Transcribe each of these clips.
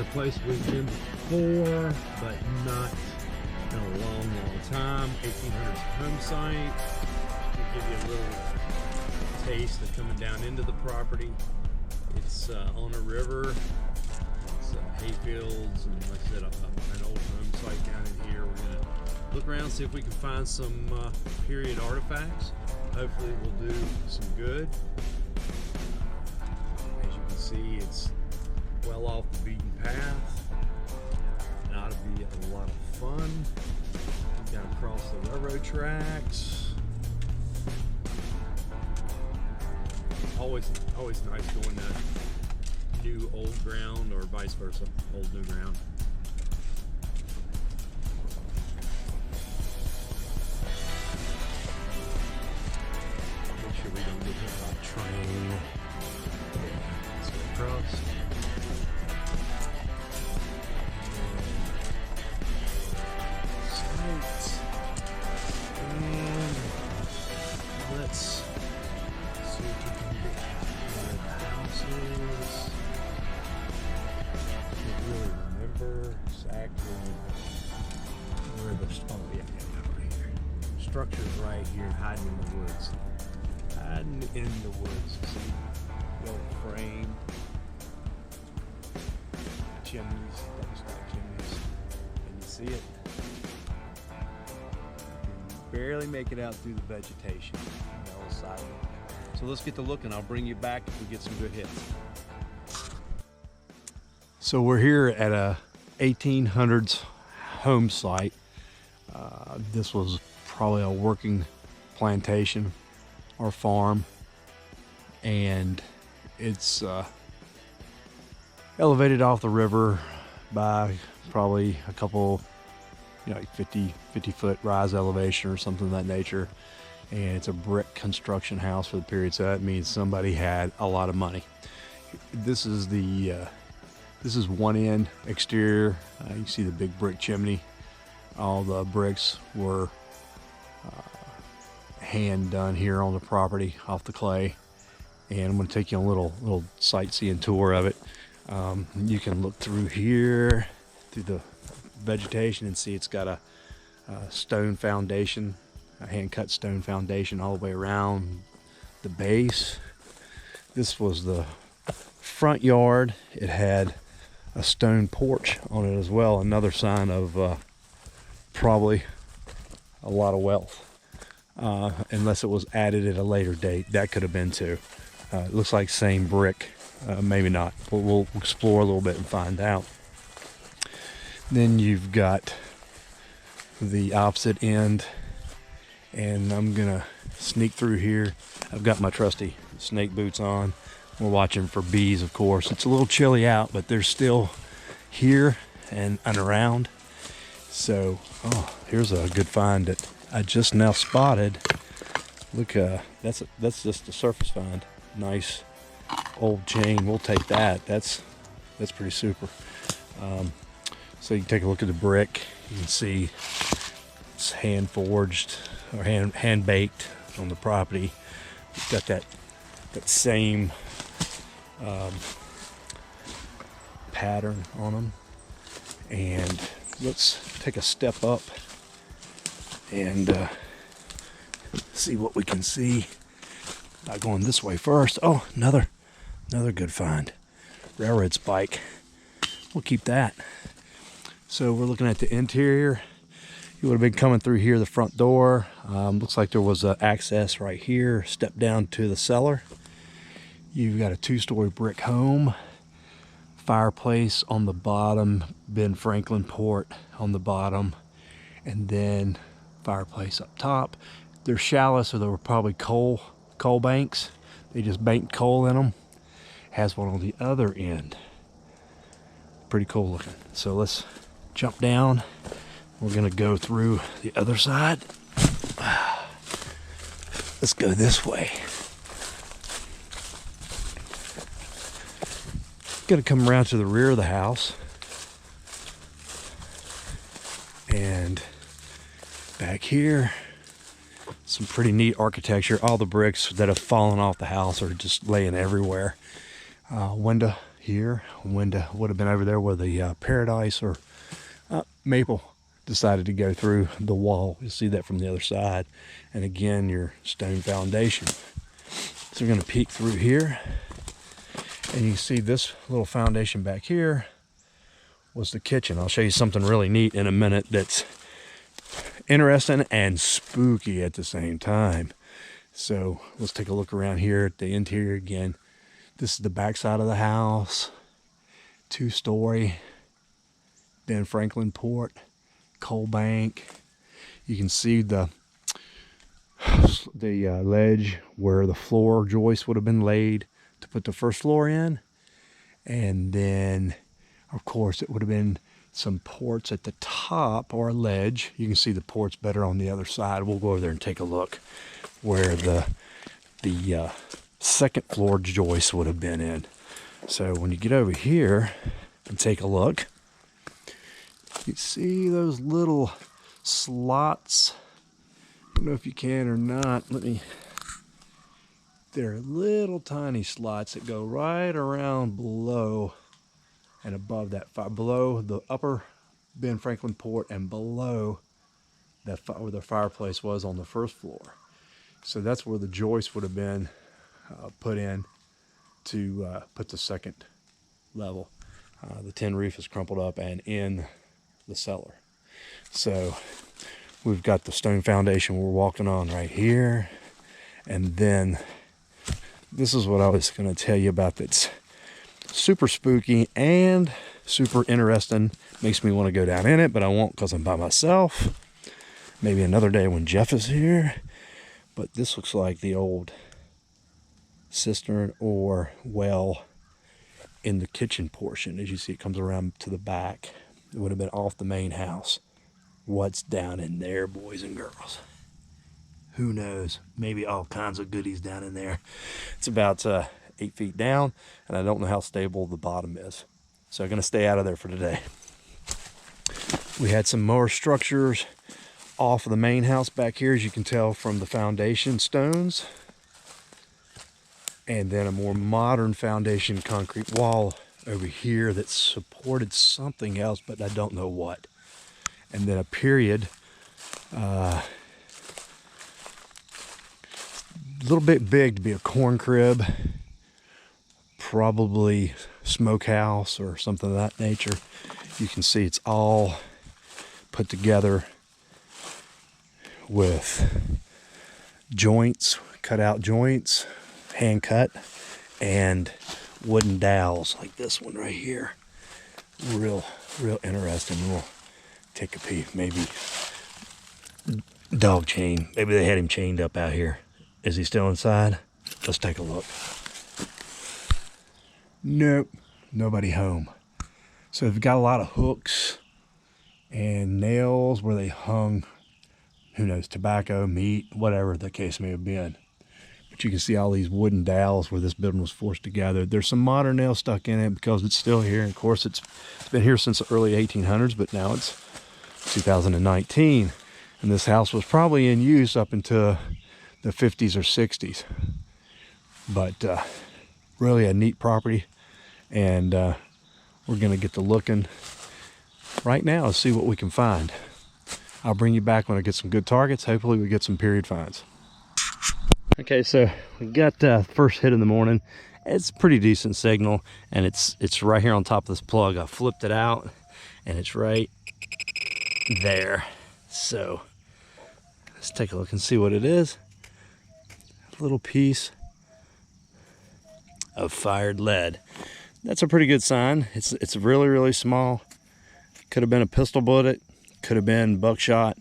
a place we've been before, but not in a long time. 1800s home site. To give you a little taste of coming down into the property. It's on a river. It's hay fields, and like I said, an old home site down in here. We're gonna look around, see if we can find some period artifacts. Hopefully we'll do some good. As you can see, it's well off the beaten path. It ought to be a lot of fun. We've got to cross the railroad tracks. Always nice going to new old ground, or vice versa, old new ground. Make sure we don't get hit by a train. Let's go across. Sites. And let's see if we can get where the house is. Can't really remember exactly where the right here. Structure's right here, hiding in the woods. Hiding in the woods. See the old frame, chimneys, double stack chimneys. Can you see it? You can barely make it out through the vegetation on the old side. So let's get to looking. I'll bring you back if we get some good hits. So we're here at a 1800s home site. This was probably a working plantation or farm, and it's elevated off the river by probably a couple, like 50 foot rise elevation or something of that nature. And it's a brick construction house for the period, so that means somebody had a lot of money. This is one end exterior. You see the big brick chimney. All the bricks were hand done here on the property off the clay. And I'm going to take you on a little sightseeing tour of it. You can look through here through the vegetation and see it's got a stone foundation, a hand-cut stone foundation all the way around the base. This was the front yard. It had a stone porch on it as well, another sign of probably a lot of wealth, unless it was added at a later date. That could have been too. It looks like same brick, maybe not. We'll explore a little bit and find out. Then you've got the opposite end, and I'm gonna sneak through here. I've got my trusty snake boots on. We're watching for bees, of course. It's a little chilly out, but they're still here and around. So, here's a good find that I just now spotted. Look, that's just a surface find. Nice old chain. We'll take that. That's pretty super. So you can take a look at the brick. You can see it's hand forged or hand baked on the property. It's got that same pattern on them. And let's take a step up and see what we can see by going this way first. Oh, another good find. Railroad spike. We'll keep that. So we're looking at the interior. You would have been coming through here, the front door. Looks like there was access right here. Step down to the cellar. You've got a 2-story brick home. Fireplace on the bottom. Ben Franklin port on the bottom. And then fireplace up top. They're shallow, so they were probably coal banks. They just banked coal in them. Has one on the other end. Pretty cool looking. So let's jump down. We're gonna go through the other side. Let's go this way. Gonna come around to the rear of the house. And back here, some pretty neat architecture. All the bricks that have fallen off the house are just laying everywhere. Window, here. Window would have been over there where the Paradise or Maple decided to go through the wall. You'll see that from the other side. And again, your stone foundation. So we're going to peek through here, and you can see this little foundation back here was the kitchen. I'll show you something really neat in a minute that's interesting and spooky at the same time. So let's take a look around here at the interior again. This is the back side of the house, 2-story, Ben Franklin port, coal bank. You can see the ledge where the floor joist would have been laid to put the first floor in, and then of course it would have been some ports at the top, or a ledge. You can see the ports better on the other side. We'll go over there and take a look where the second floor joist would have been in. So when you get over here and take a look, you see those little slots. I don't know if you can or not. They're little tiny slots that go right around below and above that, below the upper Ben Franklin port and below that where the fireplace was on the first floor. So that's where the joist would have been put in to put the second level. The tin roof is crumpled up and in the cellar. So we've got the stone foundation we're walking on right here, and then this is what I was going to tell you about that's super spooky and super interesting. Makes me want to go down in it, but I won't because I'm by myself. Maybe another day when Jeff is here. But this looks like the old cistern or well in the kitchen portion. As you see, it comes around to the back. It would have been off the main house. What's down in there, boys and girls? Who knows? Maybe all kinds of goodies down in there. It's about 8 feet down, and I don't know how stable the bottom is. So I'm going to stay out of there for today. We had some more structures off of the main house back here, as you can tell from the foundation stones. And then a more modern foundation concrete wall over here that supported something else, but I don't know what. And then a period, a little bit big to be a corn crib, probably smokehouse or something of that nature. You can see it's all put together with joints, cut out joints, hand cut, and wooden dowels like this one right here. Real interesting. We'll take a peek. Maybe dog chain. Maybe they had him chained up out here. Is he still inside? Let's take a look. Nope, nobody home. So they've got a lot of hooks and nails where they hung, who knows, tobacco, meat, whatever the case may have been. But you can see all these wooden dowels where this building was forced together. There's some modern nails stuck in it because it's still here. And of course, it's been here since the early 1800s, but now it's 2019. And this house was probably in use up into the 50s or 60s. But really a neat property. And we're going to get to looking right now and see what we can find. I'll bring you back when I get some good targets. Hopefully we get some period finds. Okay, so we got first hit in the morning. It's a pretty decent signal, and it's right here on top of this plug. I flipped it out, and it's right there. So let's take a look and see what it is. A little piece of fired lead. That's a pretty good sign. It's really small. Could have been a pistol bullet, could have been buckshot,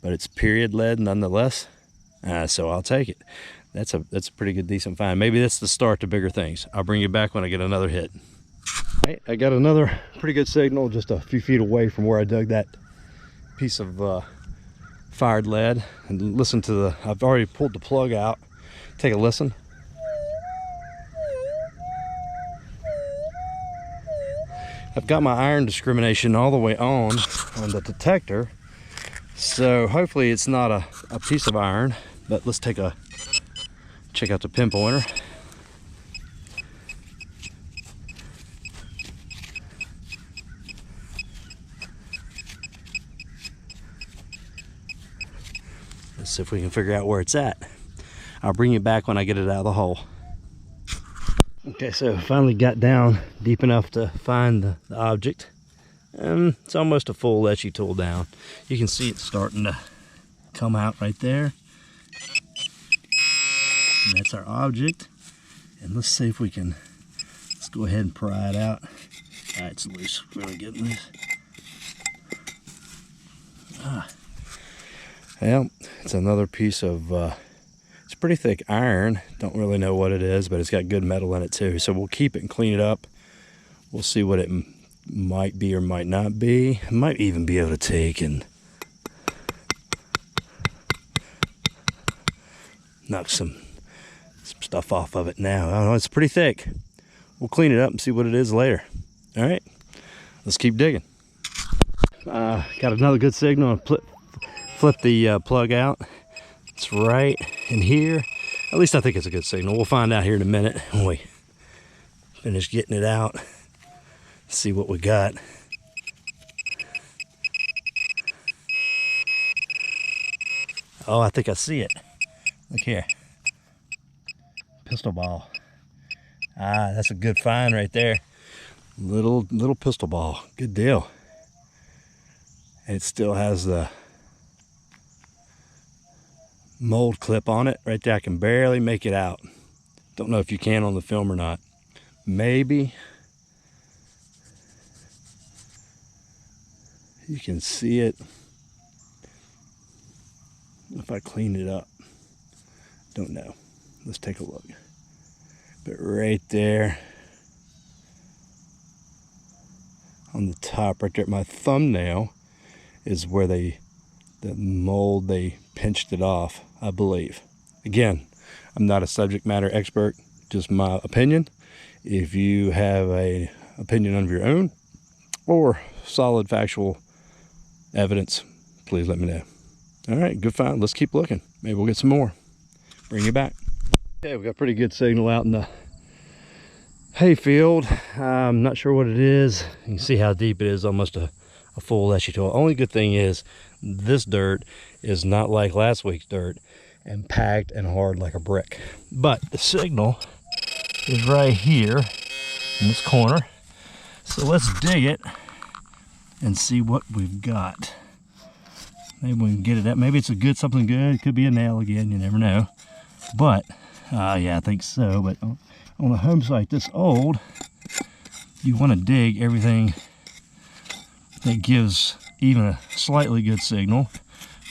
but it's period lead nonetheless. So I'll take it. That's a pretty good, decent find. Maybe that's the start to bigger things. I'll bring you back when I get another hit. Right, I got another pretty good signal just a few feet away from where I dug that piece of fired lead. And listen to I've already pulled the plug out. Take a listen. I've got my iron discrimination all the way on the detector. So hopefully it's not a piece of iron, but let's check out the pinpointer. Let's see if we can figure out where it's at. I'll bring you back when I get it out of the hole. Okay, so finally got down deep enough to find the object. It's almost a full Lecce tool down. You can see it starting to come out right there. And that's our object. And let's see if we can, let's go ahead and pry it out. It's loose. We're gonna get loose. Well, it's another piece of, it's pretty thick iron. Don't really know what it is, but it's got good metal in it too. So we'll keep it and clean it up. We'll see what it might be or might not be. I might even be able to take and knock some stuff off of it now. I don't know, it's pretty thick. We'll clean it up and see what it is later. All right, let's keep digging. Got another good signal. Flip the plug out. It's right in here. At least I think it's a good signal. We'll find out here in a minute when we finish getting it out. See what we got. Oh, I think I see it. Look here. Pistol ball. That's a good find right there. Little pistol ball. Good deal. And it still has the mold clip on it right there. I can barely make it out. Don't know if you can on the film or not. Maybe you can see it if I clean it up. Don't know. Let's take a look. But right there on the top, right there at my thumbnail, is where the mold, they pinched it off, I believe. Again, I'm not a subject matter expert, just my opinion. If you have an opinion of your own or solid factual evidence, please let me know. All right, good find. Let's keep looking. Maybe we'll get some more. Bring you back. Okay, we got pretty good signal out in the hayfield. I'm not sure what it is. You can see how deep it is, almost a full Lecce tool. Only good thing is this dirt is not like last week's dirt and packed and hard like a brick. But the signal is right here in this corner. So let's dig it and see what we've got. Maybe we can get it up. Maybe it's something good. It could be a nail again, you never know. But yeah, I think so. But on a home site this old, you want to dig everything that gives even a slightly good signal,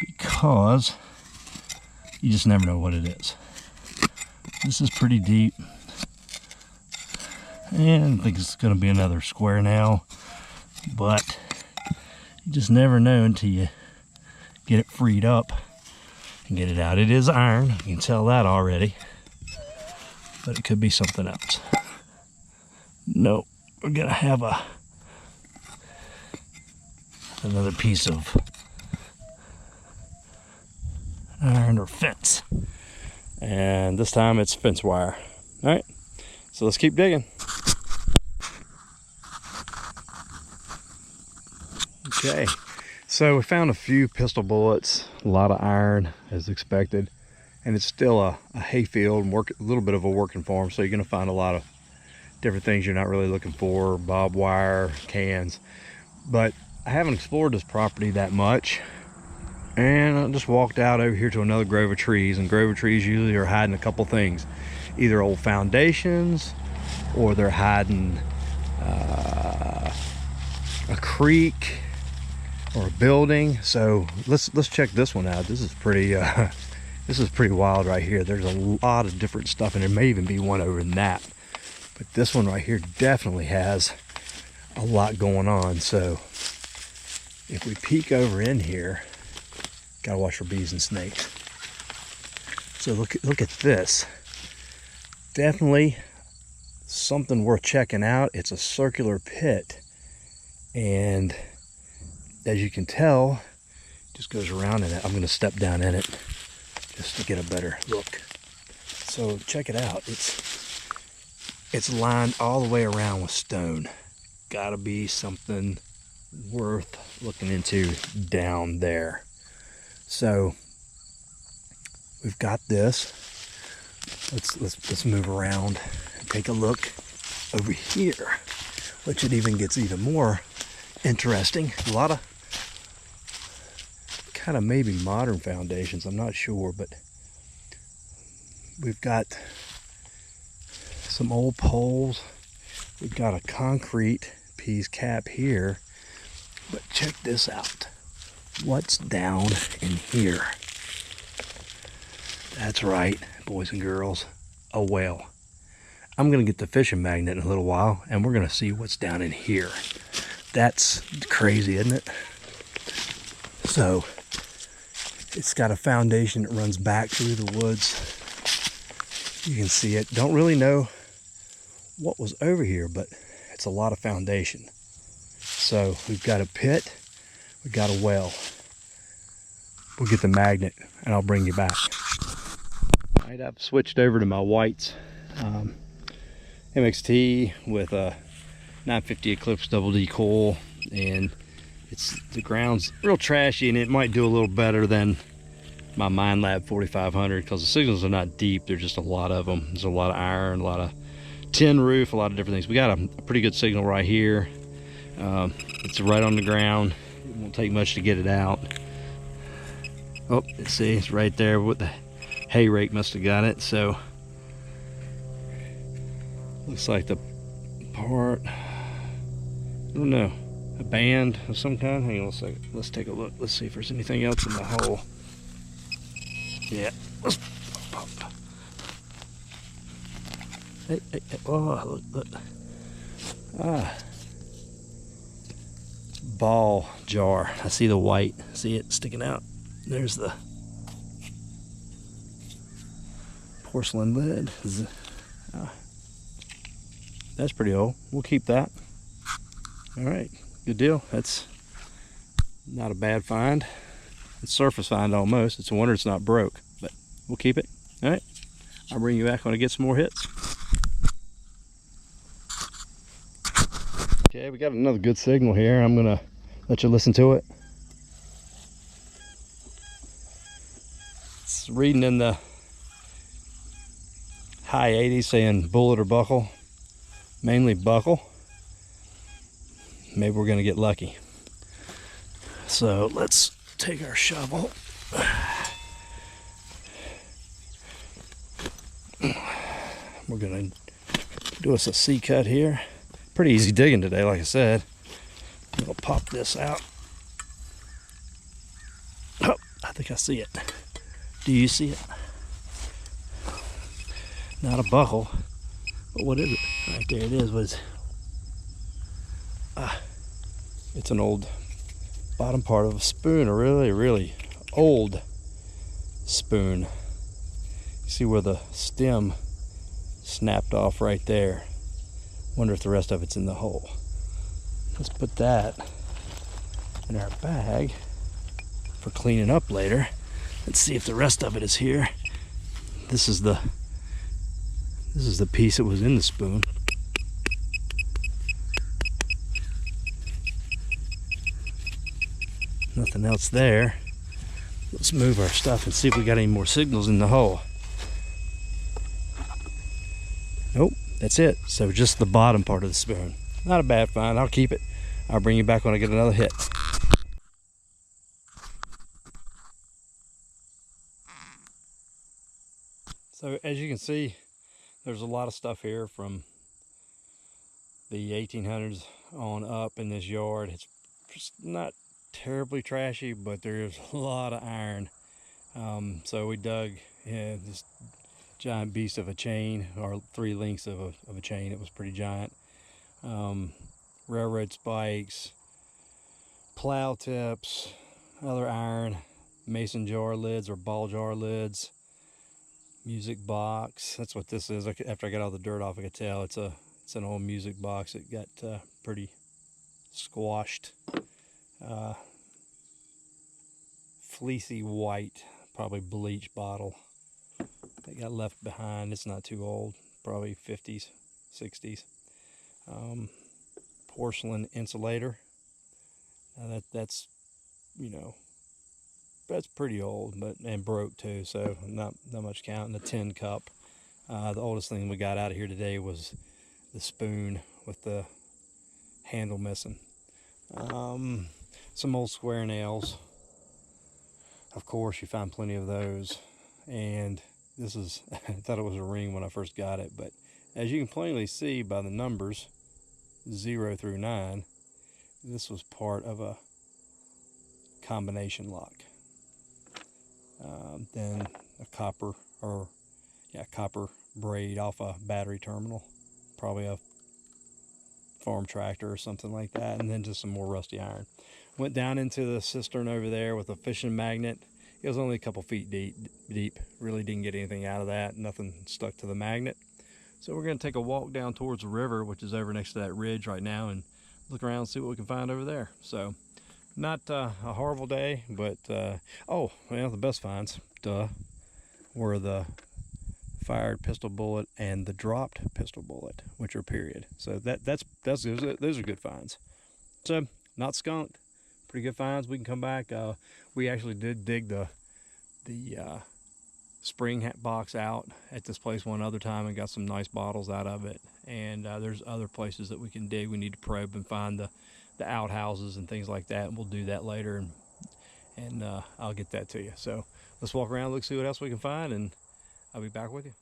because you just never know what it is. This is pretty deep, and I think it's going to be another square nail, but you just never know until you get it freed up and get it out. It is iron, you can tell that already, but it could be something else. Nope, we're gonna have another piece of iron or fence, and this time it's fence wire. All right, so let's keep digging. Okay, so we found a few pistol bullets, a lot of iron as expected, and it's still a hayfield and a little bit of a working farm, so you're going to find a lot of different things you're not really looking for, barbed wire, cans. But I haven't explored this property that much, and I just walked out over here to another grove of trees, and grove of trees usually are hiding a couple things, either old foundations, or they're hiding a creek or a building. So let's check this one out. This is pretty wild right here. There's a lot of different stuff, and there may even be one over in that, but this one right here definitely has a lot going on. So if we peek over in here, gotta watch for bees and snakes. So look at this. Definitely something worth checking out. It's a circular pit, and as you can tell, it just goes around in it. I'm gonna step down in it just to get a better look. So check it out. It's lined all the way around with stone. Gotta be something worth looking into down there. So we've got this. Let's move around and take a look over here, which it even gets even more interesting. A lot of kind of maybe modern foundations, I'm not sure, but we've got some old poles. We've got a concrete piece cap here, but check this out. What's down in here? That's right, boys and girls, a whale. I'm gonna get the fishing magnet in a little while and we're gonna see what's down in here. That's crazy, isn't it? So it's got a foundation that runs back through the woods. You can see it. Don't really know what was over here, but it's a lot of foundation. So we've got a pit, we've got a well. We'll get the magnet and I'll bring you back. All right, I've switched over to my whites MXT with a 950 Eclipse Double D coil, and the ground's real trashy, and it might do a little better than my Minelab 4500 because the signals are not deep. There's just a lot of them. There's a lot of iron, a lot of tin roof, a lot of different things. We got a pretty good signal right here. It's right on the ground. It won't take much to get it out. Oh, let's see, it's right there. What the hay rake must have got it. So looks like the part, I don't know, a band of some kind. Hang on a second. Let's take a look. Let's see if there's anything else in the hole. Yeah. Let's pop. Hey. Oh, look. Ball jar. I see the white. See it sticking out. There's the porcelain lid. That's pretty old. We'll keep that. All right, good deal. That's not a bad find. It's surface find almost. It's a wonder it's not broke, but we'll keep it. All right, I'll bring you back when I get some more hits. Okay, we got another good signal here. I'm gonna let you listen to it. It's reading in the high 80s saying bullet or buckle, mainly buckle. Maybe we're gonna get lucky. So let's take our shovel. We're gonna do us a C cut here. Pretty easy digging today, like I said. I'm gonna pop this out. Oh, I think I see it. Do you see it? Not a buckle, but what is it? Right there it is. What is it? It's an old bottom part of a spoon, a really old spoon. You see where the stem snapped off right there. Wonder if the rest of it's in the hole. Let's put that in our bag for cleaning up later. Let's see if the rest of it is here. This is the piece that was in the spoon. Nothing else there. Let's move our stuff and see if we got any more signals in the hole. Nope, that's it. So just the bottom part of the spoon. Not a bad find. I'll keep it. I'll bring you back when I get another hit. So as you can see, there's a lot of stuff here from the 1800s on up in this yard. It's just not terribly trashy, but there's a lot of iron. So we dug this giant beast of a chain, or 3 lengths of a chain. It was pretty giant. Railroad spikes, plow tips, other iron, mason jar lids or ball jar lids, music box. That's what this is. After I got all the dirt off, I could tell it's an old music box. It got pretty squashed. Fleecy white, probably bleach bottle that got left behind. It's not too old, probably 50s, 60s. Porcelain insulator. That's, you know, that's pretty old, but and broke too, so not much count. And a tin cup. The oldest thing we got out of here today was the spoon with the handle missing. Some old square nails. Of course, you find plenty of those. And this is, I thought it was a ring when I first got it, but as you can plainly see by the numbers 0 through 9, this was part of a combination lock. Then a copper braid off a battery terminal, probably a farm tractor or something like that, and then just some more rusty iron. Went down into the cistern over there with a fishing magnet. It was only a couple feet deep. Really didn't get anything out of that. Nothing stuck to the magnet. So we're going to take a walk down towards the river, which is over next to that ridge right now, and look around and see what we can find over there. So not a horrible day, but oh, well, the best finds, were the fired pistol bullet and the dropped pistol bullet, which are period. So those are good finds. So not skunked, pretty good finds. We can come back. We actually did dig the spring box out at this place one other time and got some nice bottles out of it. And there's other places that we can dig. We need to probe and find the outhouses and things like that, and we'll do that later, and I'll get that to you. So let's walk around, look, see what else we can find, and I'll be back with you.